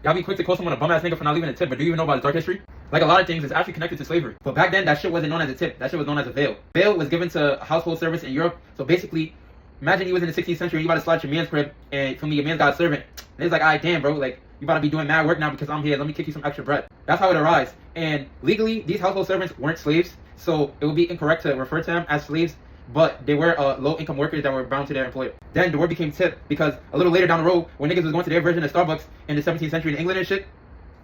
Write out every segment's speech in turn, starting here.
Y'all be quick to call someone a bum ass nigga for not leaving a tip, but do you even know about his dark history? Like a lot of things, it's actually connected to slavery. But back then, that shit wasn't known as a tip. That shit was known as a veil. Veil was given to household service in Europe. So basically, imagine you was in the 16th century, you about to slide your man's crib, and for me, your man's got a servant. And it's like, alright, damn, bro, like, you about to be doing mad work now because I'm here. Let me kick you some extra bread. That's how it arose. And legally, these household servants weren't slaves, so it would be incorrect to refer to them as slaves, but they were low-income workers that were bound to their employer. Then the word became tip because a little later down the road, when niggas was going to their version of Starbucks in the 17th century in England and shit,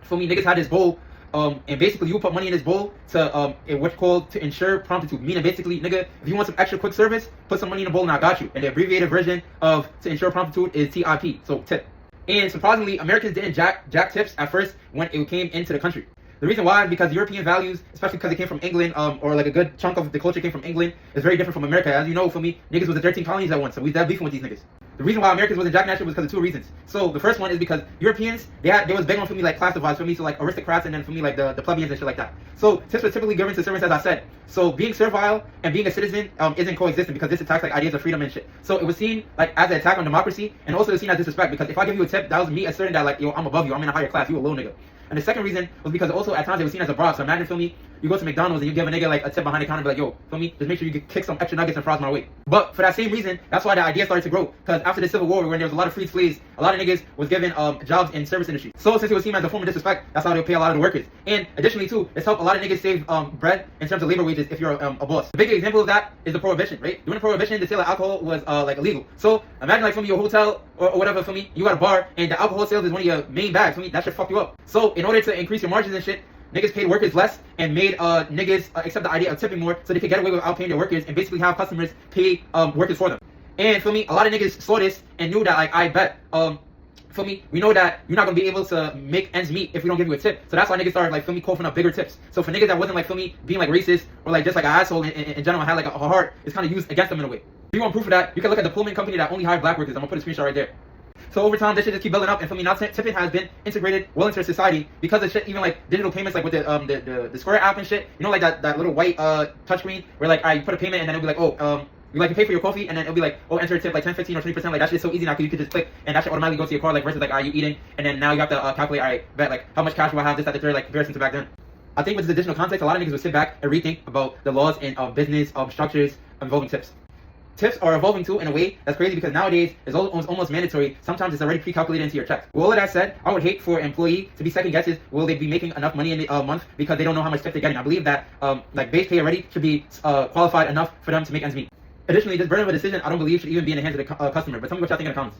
for me, niggas had this bowl, and basically you put money in this bowl to what's called to ensure promptitude. Meaning basically, nigga, if you want some extra quick service, put some money in the bowl and I got you. And the abbreviated version of to ensure promptitude is TIP, so tip. And surprisingly, Americans didn't jack tips at first when it came into the country. The reason why, because European values, especially because it came from England, or like a good chunk of the culture came from England, is very different from America. As you know, for me, niggas was the 13 colonies at once, so we had beefing with these niggas. The reason why Americans wasn't jacking that shit was because of two reasons. So the first one is because Europeans, they was big on for me like class divides, for me, so like aristocrats and then for me like the plebeians and shit like that. So tips were typically given to servants, as I said. So being servile and being a citizen isn't coexistent because this attacks like ideas of freedom and shit. So it was seen like as an attack on democracy, and also it was seen as disrespect because if I give you a tip, that was me asserting that like, yo, I'm above you, I'm in a higher class, you a low nigga. And the second reason was because also at times it was seen as a bribe. So imagine, feel me, you go to McDonald's and you give a nigga like a tip behind the counter and be like, yo, feel me, just make sure you kick some extra nuggets and fries my way. But for that same reason, that's why the idea started to grow. Because after the Civil War, when there was a lot of freed slaves, a lot of niggas was given jobs in service industry. So since it was seen as a form of disrespect, that's how they pay a lot of the workers. And additionally too, it's helped a lot of niggas save bread in terms of labor wages if you're a boss. The big example of that is the Prohibition, right? During the Prohibition, the sale of alcohol was like illegal. So imagine like from your hotel or whatever, for me, you got a bar and the alcohol sales is one of your main bags. For me, that should fuck you up. So in order to increase your margins and shit, niggas paid workers less and made niggas accept the idea of tipping more so they could get away without paying their workers and basically have customers pay workers for them. And for me, a lot of niggas saw this and knew that like, I bet for me, we know that you're not gonna be able to make ends meet if we don't give you a tip. So that's why niggas started like, feel me, coughing up bigger tips. So for niggas that wasn't like, feel me, being like racist or like just like an asshole in general, had like a heart, it's kind of used against them in a way. If you want proof of that, you can look at the Pullman company that only hired black workers. I'm gonna put a screenshot right there. So over time, this shit just keep building up, and for me, now tipping has been integrated well into society because of shit, even like digital payments, like with the Square app and shit. You know, like that little white touchscreen where like I put a payment and then it'll be like, oh, you like to pay for your coffee, and then it'll be like, oh, enter a tip like 10, 15, or 20%. Like that shit's so easy now because you could just click and that shit automatically go to your card. Like versus like, are you eating? And then now you have to calculate, alright, bet like how much cash do I have? This, that, the third, like comparison to back then. I think with this additional context, a lot of niggas will sit back and rethink about the laws and business structures involving tips. Tips are evolving too in a way that's crazy because nowadays it's almost mandatory. Sometimes it's already pre-calculated into your checks. With all of that said, I would hate for an employee to be second guesses. Will they be making enough money in a month because they don't know how much tips they're getting? I believe that like base pay already should be qualified enough for them to make ends meet. Additionally, this burden of a decision I don't believe should even be in the hands of the customer. But tell me what y'all think in the comments.